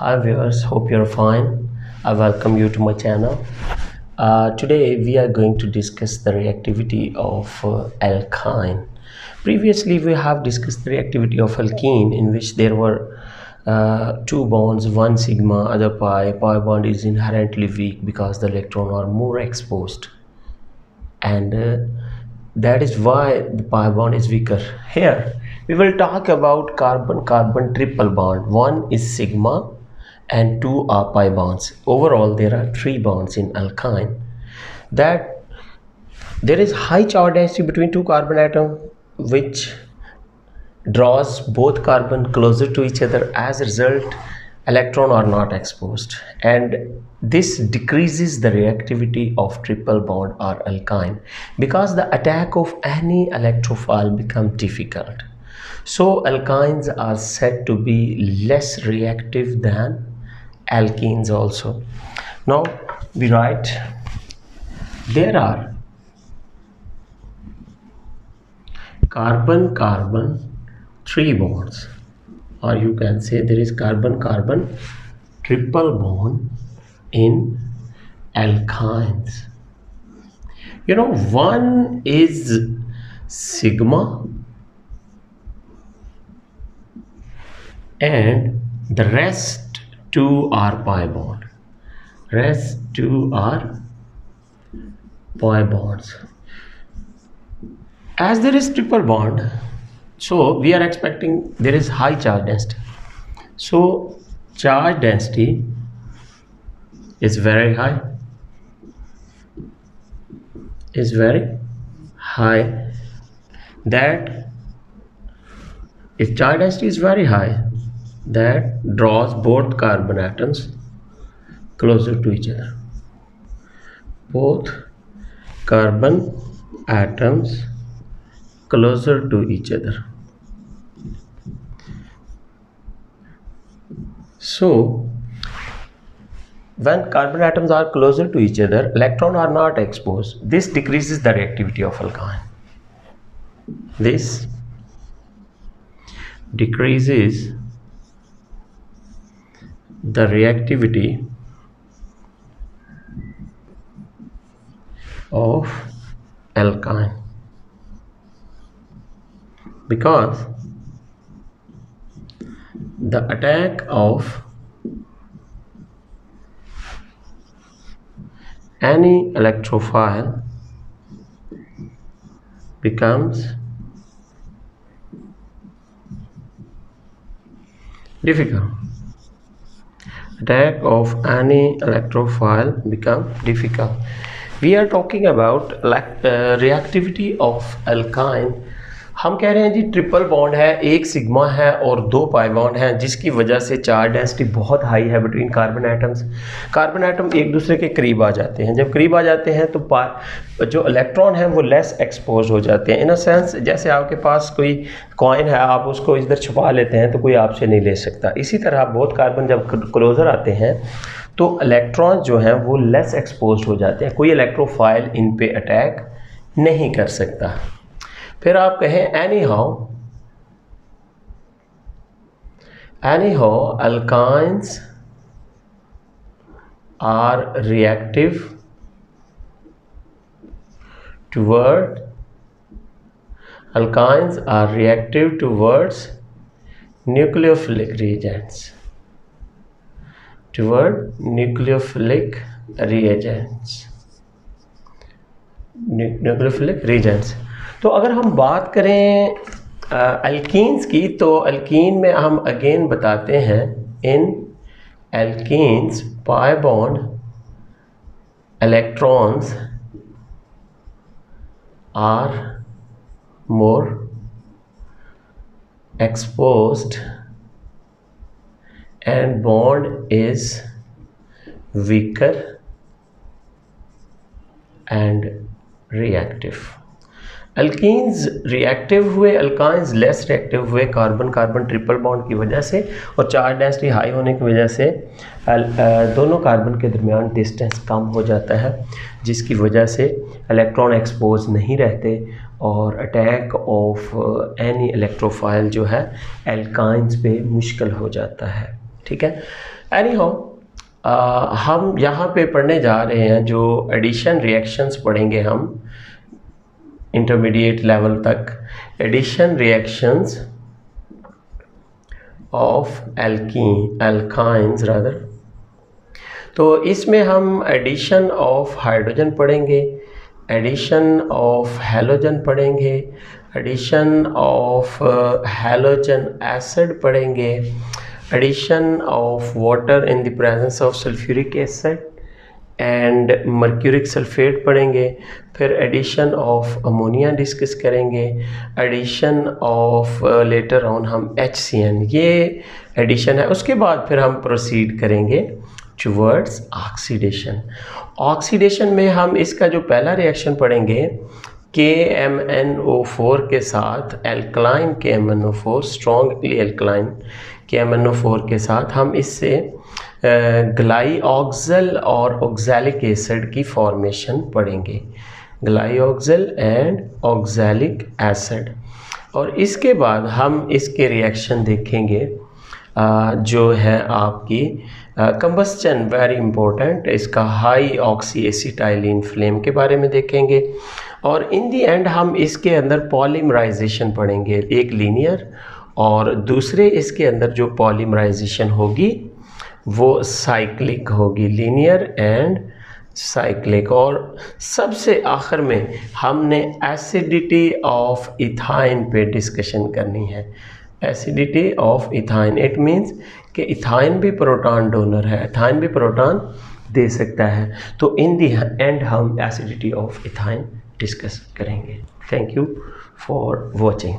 Hi viewers, hope you're fine. I welcome you to my channel. Today we are going to discuss the reactivity of alkyne. Previously we have discussed the reactivity of alkene, in which there were two bonds, one sigma, other pi. Pi bond is inherently weak because the electron are more exposed, and that is why the pi bond is weaker. Here we will talk about carbon-carbon triple bond. One is sigma and two are pi bonds. Overall there are three bonds in alkyne. That there is high charge density between two carbon atom, which draws both carbon closer to each other. As a result, electron are not exposed, and this decreases the reactivity of triple bond or alkyne, because the attack of any electrophile becomes difficult. So alkynes are said to be less reactive than alkenes also. Now we write there are carbon-carbon three bonds, or you can say there is carbon-carbon triple bond in alkynes. One is sigma and the rest two are pi bond. Rest two are pi bonds. As there is triple bond, so we are expecting there is high charge density. So charge density is very high, that if charge density is very high, that draws both carbon atoms closer to each other. Both carbon atoms closer to each other. So when carbon atoms are closer to each other, electrons are not exposed. This decreases the reactivity of alkyne. This decreases the reactivity of alkyne, because the attack of any electrophile becomes difficult. Attack of any electrophile becomes difficult. We are talking about reactivity of alkyne. हम कह रहे हैं जी triple bond है, एक sigma है और दो pi bond हैं, जिसकी वजह से चार्ज डेंसिटी बहुत हाई है between carbon atoms. Carbon atom एक दूसरे के करीब आ जाते हैं. जब करीब आ जाते हैं तो जो इलेक्ट्रॉन हैं वो लेस एक्सपोज हो जाते हैं. इन अ सेंस जैसे आपके पास कोई कॉइन है, आप उसको इधर छुपा लेते हैं तो कोई आपसे नहीं ले सकता. इसी तरह बहुत कार्बन जब क्लोजर आते हैं तो इलेक्ट्रॉन जो हैं वो लेस एक्सपोज हो जाते हैं. कोई इलेक्ट्रोफाइल इन पे अटैक नहीं कर सकता. फिर आप कहें any how alkynes are reactive towards nucleophilic reagents. Nucleophilic reagents. तो अगर हम बात करें अल्कीन्स की, तो अल्कीन में हम अगेन बताते हैं in alkenes pi bond electrons are more exposed and bond is weaker and reactive. Alkenes reactive हुए, अल्काइंस लेस रिएक्टिव हुए कार्बन कार्बन ट्रिपल बॉन्ड की वजह से, और चार्ज डेंसिटी हाई होने की वजह से दोनों कार्बन के दरमियान डिस्टेंस कम हो जाता है, जिसकी वजह से इलेक्ट्रॉन एक्सपोज नहीं रहते और अटैक ऑफ एनी इलेक्ट्रोफाइल जो है एल्काइंस पे मुश्किल हो जाता है. ठीक है। एनी हाउ हम यहाँ पे पढ़ने जा रहे हैं जो एडिशन रिएक्शंस पढ़ेंगे हम इंटरमीडिएट लेवल तक, addition reactions of alkynes rather. तो इसमें हम एडिशन ऑफ हाइड्रोजन पढ़ेंगे, एडिशन ऑफ हैलोजन पढ़ेंगे, एडिशन ऑफ हैलोजन एसिड पढ़ेंगे, addition of water in the presence of sulphuric acid and mercuric sulphate पढ़ेंगे, फिर एडिशन ऑफ अमोनिया डिस्कस करेंगे, addition of later on हम HCN, ये addition है। उसके बाद फिर हम प्रोसीड करेंगे टुवर्ड्स ऑक्सीडेशन। ऑक्सीडेशन में हम इसका जो पहला रिएक्शन पढ़ेंगे KMnO4 के साथ alkaline KMnO4, strongly alkaline KMnO4 के साथ हम इससे ग्लाइऑक्सल और ऑक्सैलिक एसिड की फॉर्मेशन पढ़ेंगे, ग्लाइऑक्सल एंड ऑक्सैलिक एसिड। और इसके बाद हम इसके रिएक्शन देखेंगे जो है आपकी कंबस्चन, वेरी इंपॉर्टेंट, इसका हाई ऑक्सी एसिटाइलिन फ्लेम के बारे में देखेंगे। और इन दी एंड हम इसके अंदर पॉलीमराइजेशन पढ़ेंगे, एक लीनियर और दूसरे इसके अंदर जो पॉलीमराइजेशन होगी वो साइक्लिक होगी, लीनियर एंड साइक्लिक। और सबसे आखिर में हमने एसिडिटी ऑफ इथाइन पे डिस्कशन करनी है, acidity of ethyne. It means कि इथाइन भी प्रोटॉन डोनर है, इथाइन भी प्रोटॉन दे सकता है। तो इन दी एंड हम एसिडिटी ऑफ इथाइन डिस्कस करेंगे। Thank you for watching.